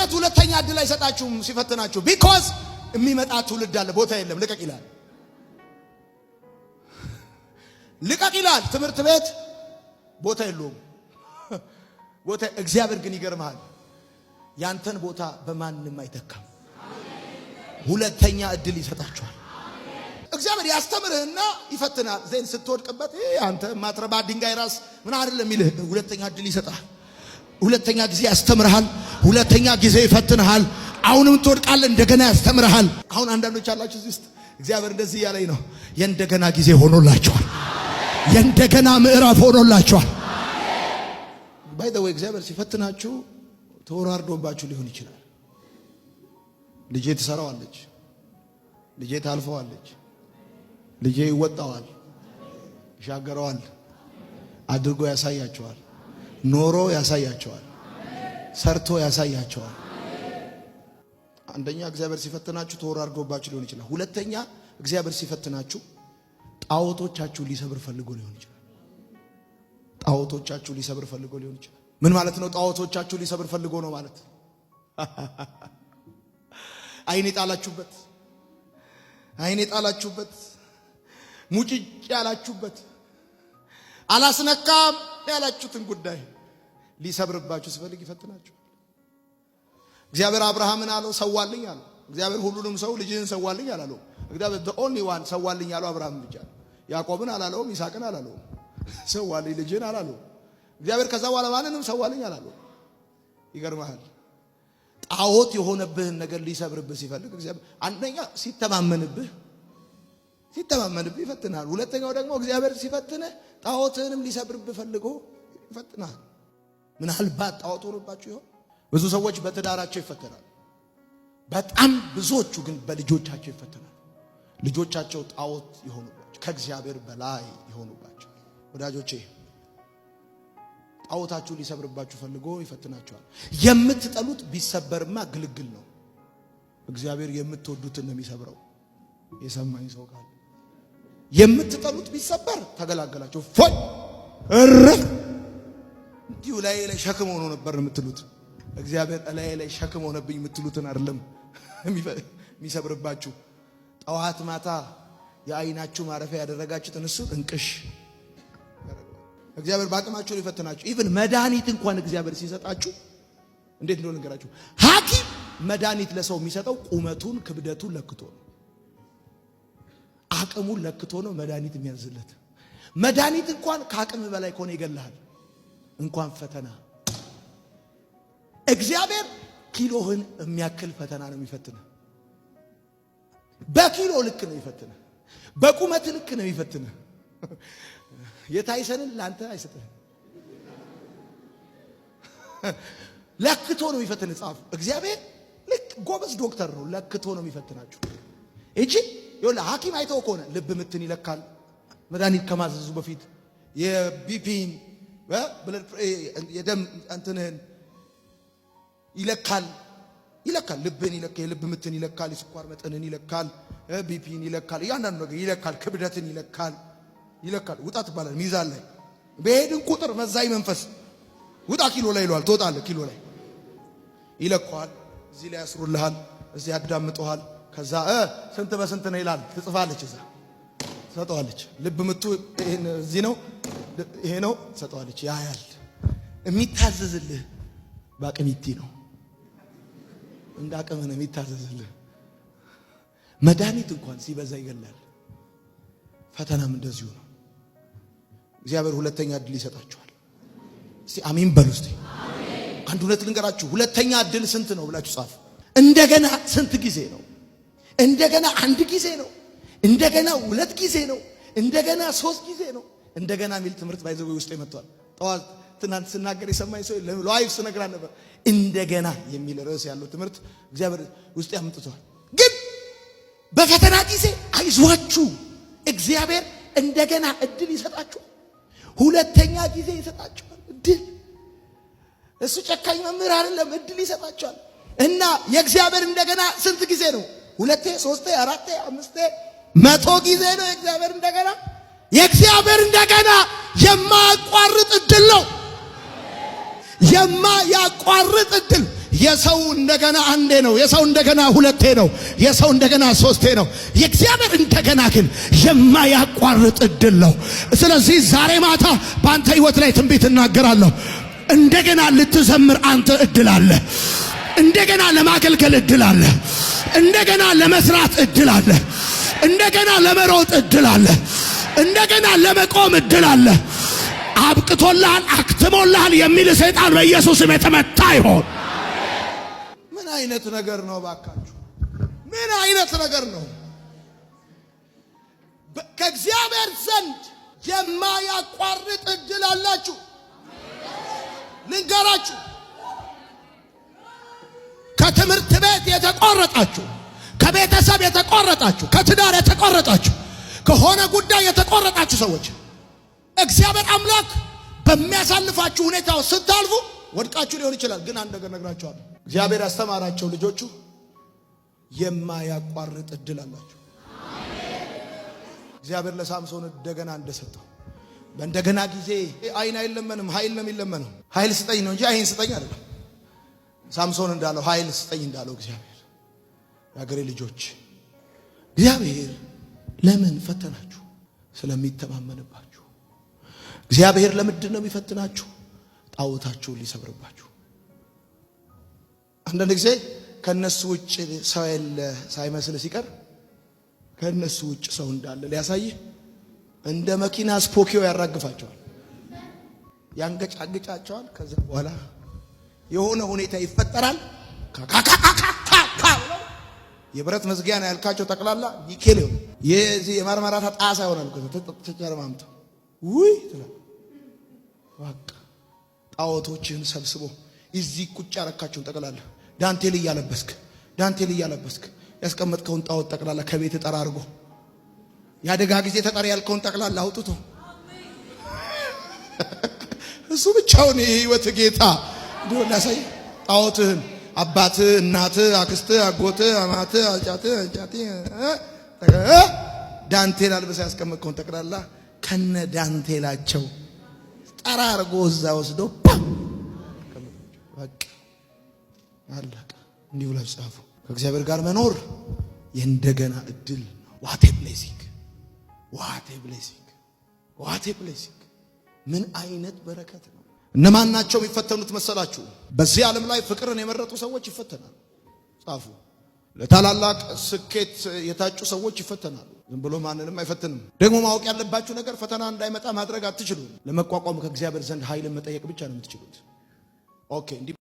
እንዴት ሁለተኛ እድል አይሰጣችሁም ሲፈትናችሁ? ቢኮዝ የሚመጣ ትውልድ አለ። ቦታ የለም ልቀቅ ይላል። ልቀቅ ይላል። ትምህርት ቤት ቦታ የለውም። ቦታ እግዚአብሔር ግን ይገርማል። ያንተን ቦታ በማንም አይተካም። ሁለተኛ እድል ይሰጣችኋል። እግዚአብሔር ያስተምርህና ይፈትናል። ዘይን ስትወድቅበት አንተ ማትረባ ድንጋይ ራስ ምን አይደለም ይልህ። ሁለተኛ እድል ይሰጣል። ሁለተኛ ጊዜ ያስተምርሃል። ሁለተኛ ጊዜ ይፈትንሃል። አሁንም ትወድቃለህ፣ እንደገና ያስተምርሃል። አሁን አንዳንዶች አላችሁ እዚህ ውስጥ እግዚአብሔር እንደዚህ ያለኝ ነው፣ የእንደገና ጊዜ ሆኖላችኋል። የእንደገና ምዕራፍ ሆኖላችኋል። ባይ ዘ ወይ እግዚአብሔር ሲፈትናችሁ ተወራርዶባችሁ ሊሆን ይችላል። ልጄ ትሰራዋለች፣ ልጄ ታልፈዋለች፣ ልጄ ይወጣዋል፣ ይሻገረዋል፣ አድርጎ ያሳያቸዋል፣ ኖሮ ያሳያቸዋል፣ ሰርቶ ያሳያቸዋል። አንደኛ እግዚአብሔር ሲፈትናችሁ ተወራርዶባችሁ ሊሆን ይችላል። ሁለተኛ እግዚአብሔር ሲፈትናችሁ ጣዖቶቻችሁ ሊሰብር ፈልጎ ሊሆን ይችላል። ጣዖቶቻችሁ ሊሰብር ፈልጎ ሊሆን ይችላል። ምን ማለት ነው? ጣዖቶቻችሁ ሊሰብር ፈልጎ ነው ማለት አይን የጣላችሁበት፣ አይን የጣላችሁበት፣ ሙጭጭ ያላችሁበት፣ አላስነካም ያላችሁትን ጉዳይ ሊሰብርባችሁ ሲፈልግ ይፈትናችሁ። እግዚአብሔር አብርሃምን አለው ሰዋልኝ አለው። እግዚአብሔር ሁሉንም ሰው ልጅህን ሰዋልኝ አላለው። እግዚአብሔር the only one ሰዋልኝ ያለው አብርሃምን ብቻ። ያዕቆብን አላለውም፣ ይስሐቅን አላለውም። ሰዋልኝ ልጅህን አላለውም። እግዚአብሔር ከዛ በኋላ ማንንም ሰዋልኝ አላለው። ይገርማል። ጣዖት የሆነብህን ነገር ሊሰብርብህ ሲፈልግ እግዚአብሔር አንደኛ ሲተማመንብህ ይፈትናል። ሁለተኛው ደግሞ እግዚአብሔር ሲፈትንህ ጣዖትህንም ሊሰብርብህ ፈልጎ ይፈትናል። ምናልባት ጣዖት ሆኖባችሁ ይሆን? ብዙ ሰዎች በትዳራቸው ይፈተናል። በጣም ብዙዎቹ ግን በልጆቻቸው ይፈተናል። ልጆቻቸው ጣዖት ይሆኑባቸው፣ ከእግዚአብሔር በላይ ይሆኑባቸው። ወዳጆቼ ጣዖታችሁ ሊሰብርባችሁ ፈልጎ ይፈትናችኋል። የምትጠሉት ቢሰበርማ ግልግል ነው። እግዚአብሔር የምትወዱትን ነው የሚሰብረው። የሰማኝ ሰው ካለ የምትጠሉት ቢሰበር ተገላገላችሁ። ፎይ እረፍ እንዲሁ ላይ ሸክም ሆኖ ነበር የምትሉት። እግዚአብሔር ላይ ሸክም ሆነብኝ የምትሉትን አይደለም የሚሰብርባችሁ። ጠዋት ማታ የአይናችሁ ማረፊያ ያደረጋችሁትን እሱ እንቅሽ እግዚአብሔር ባቅማችሁ ሊፈትናችሁ። ኢቭን መድኃኒት እንኳን እግዚአብሔር ሲሰጣችሁ እንዴት እንደሆነ ልንገራችሁ። ሐኪም መድኃኒት ለሰው የሚሰጠው ቁመቱን ክብደቱን ለክቶ ነው፣ አቅሙን ለክቶ ነው መድኃኒት የሚያዝለት። መድኃኒት እንኳን ከአቅም በላይ ከሆነ ይገላል። እንኳን ፈተና እግዚአብሔር ኪሎህን የሚያክል ፈተና ነው የሚፈትነው። በኪሎ ልክ ነው የሚፈትነው። በቁመት ልክ ነው የሚፈትነው። የታይሰንን ላንተ አይሰጥህም። ለክቶ ነው የሚፈትነው። ጻፍ እግዚአብሔር ልክ ጎበዝ ዶክተር ነው። ለክቶ ነው የሚፈትናችሁ እንጂ ይኸውልህ ሐኪም አይተው ከሆነ ልብ ምትን ይለካል መድኃኒት ከማዘዙ በፊት የቢፒን የደም እንትንህን ይለካል። ልብን ይለካል፣ የልብ ምትን ይለካል፣ የስኳር መጠንን ይለካል፣ ቢፒን ይለካል፣ እያንዳንዱ ነገር ይለካል፣ ክብደትን ይለካል። ውጣ ትባላል። ሚዛን ላይ በሄድን ቁጥር መዛይ መንፈስ ውጣ ኪሎ ላይ ይሏል። ትወጣለህ ኪሎ ላይ ይለካዋል። እዚህ ላይ ያስሩልሃል፣ እዚህ ያዳምጠዋል። ከዛ ስንት በስንት ነው ይላል። ትጽፋለች፣ እዛ ትሰጠዋለች። ልብ ምቱ እዚህ ነው ይሄ ነው ትሰጠዋለች። ያያል። የሚታዘዝልህ በአቅሚቲ ነው፣ እንደ አቅምህ ነው የሚታዘዝልህ። መድኃኒት እንኳን ሲበዛ ይገላል። ፈተናም እንደዚሁ ነው። እግዚአብሔር ሁለተኛ እድል ይሰጣችኋል። እስቲ አሜን በሉ። እስቲ አንድ ሁለት ልንገራችሁ። ሁለተኛ እድል ስንት ነው ብላችሁ ጻፉ። እንደገና ስንት ጊዜ ነው? እንደገና አንድ ጊዜ ነው? እንደገና ሁለት ጊዜ ነው? እንደገና ሶስት ጊዜ ነው? እንደገና የሚል ትምህርት ባይዘው ውስጥ ይመጣል። ጠዋት ትናንት ስናገር የሰማኝ ሰው ለላይፍ ስነግራ ነበር። እንደገና የሚል ርዕስ ያለው ትምህርት እግዚአብሔር ውስጥ ያምጥቷል። ግን በፈተና ጊዜ አይዟችሁ፣ እግዚአብሔር እንደገና እድል ይሰጣችኋል። ሁለተኛ ጊዜ ይሰጣችኋል እድል። እሱ ጨካኝ መምህር አይደለም፣ እድል ይሰጣችኋል። እና የእግዚአብሔር እንደገና ስንት ጊዜ ነው? ሁለቴ፣ ሶስቴ፣ አራቴ፣ አምስቴ፣ 100 ጊዜ ነው የእግዚአብሔር እንደገና። የእግዚአብሔር እንደገና የማያቋርጥ እድል ነው። የማያቋርጥ እድል። የሰው እንደገና አንዴ ነው። የሰው እንደገና ሁለቴ ነው። የሰው እንደገና ሶስቴ ነው። የእግዚአብሔር እንደገና ግን የማያቋርጥ እድል ነው። ስለዚህ ዛሬ ማታ በአንተ ህይወት ላይ ትንቢት እናገራለሁ። እንደገና ልትዘምር አንተ እድል አለ። እንደገና ለማገልገል እድል አለ። እንደገና ለመስራት እድል አለ። እንደገና ለመሮጥ እድል አለ። እንደገና ለመቆም እድል አለ። አብቅቶልሃል፣ አክትሞልሃል የሚል ሰይጣን በኢየሱስም የተመታ ይሆን። ምን አይነት ነገር ነው ባካችሁ? ምን አይነት ነገር ነው? ከእግዚአብሔር ዘንድ የማያቋርጥ እድል አላችሁ። ልንገራችሁ፣ ከትምህርት ቤት የተቆረጣችሁ፣ ከቤተሰብ የተቆረጣችሁ፣ ከትዳር የተቆረጣችሁ፣ ከሆነ ጉዳይ የተቆረጣችሁ ሰዎች እግዚአብሔር አምላክ በሚያሳልፋችሁ ሁኔታ ስታልፉ ወድቃችሁ ሊሆን ይችላል። ግን አንድ ነገር ነግራችኋለሁ። እግዚአብሔር ያስተማራቸው ልጆቹ የማያቋርጥ እድል አላቸው። እግዚአብሔር ለሳምሶን እንደገና እንደሰጠው በእንደገና ጊዜ አይን አይለመንም፣ ኃይል ነው የሚለመነው። ኃይል ስጠኝ ነው እንጂ አይን ስጠኝ አይደለም። ሳምሶን እንዳለው ኃይል ስጠኝ እንዳለው እግዚአብሔር። የአገሬ ልጆች እግዚአብሔር ለምን ፈተናችሁ? ስለሚተማመንባችሁ። እግዚአብሔር ለምንድን ነው የሚፈትናችሁ? ጣዖታችሁን ሊሰብርባችሁ። አንዳንድ ጊዜ ከነሱ ውጭ ሰው የለ ሳይመስል ሲቀር ከነሱ ውጭ ሰው እንዳለ ሊያሳይህ እንደ መኪና ስፖኪዮ ያራግፋቸዋል፣ ያንገጫግጫቸዋል። ከዛ በኋላ የሆነ ሁኔታ ይፈጠራል። ካካካካካ ብለው የብረት መዝጊያ ነው ያልካቸው ጠቅላላ ኒኬል ይሆን። የዚህ የማርማራታ ጣሳ ይሆናል። ተጨረማምተው ውይ ትላል። በቃ ጣዖቶችህን ሰብስቦ እዚህ ቁጭ ያረካቸውን ጠቅላላ ዳንቴል እያለበስክ ያስቀመጥከውን ጣዖት ጠቅላላ ከቤት ጠራርጎ ያደጋ ጊዜ ተጠሪ ያልከውን ጠቅላላ አውጥቶ እሱ ብቻውን የህይወት ጌታ እንደሆነ ያሳይ። ጣዖትህን አባትህ፣ እናትህ፣ አክስትህ፣ አጎትህ፣ አማትህ፣ አጫትህ ዳንቴል አልበሳ ያስቀመጥከውን ጠቅላላ ከነ ዳንቴላቸው ጠራርጎ እዛ ወስዶ በቃ አለቀ። እንዲህ ብለው ጻፉ። ከእግዚአብሔር ጋር መኖር የእንደገና እድል ነው። ዋት ኤ ብሌሲንግ! ምን አይነት በረከት ነው! እነማን ናቸው የሚፈተኑት መሰላችሁ? በዚህ ዓለም ላይ ፍቅርን የመረጡ ሰዎች ይፈተናሉ። ጻፉ። ለታላላቅ ስኬት የታጩ ሰዎች ይፈተናሉ። ዝም ብሎ ማንንም አይፈትንም። ደግሞ ማወቅ ያለባችሁ ነገር ፈተና እንዳይመጣ ማድረግ አትችሉም። ለመቋቋም ከእግዚአብሔር ዘንድ ኃይልን መጠየቅ ብቻ ነው የምትችሉት። ኦኬ።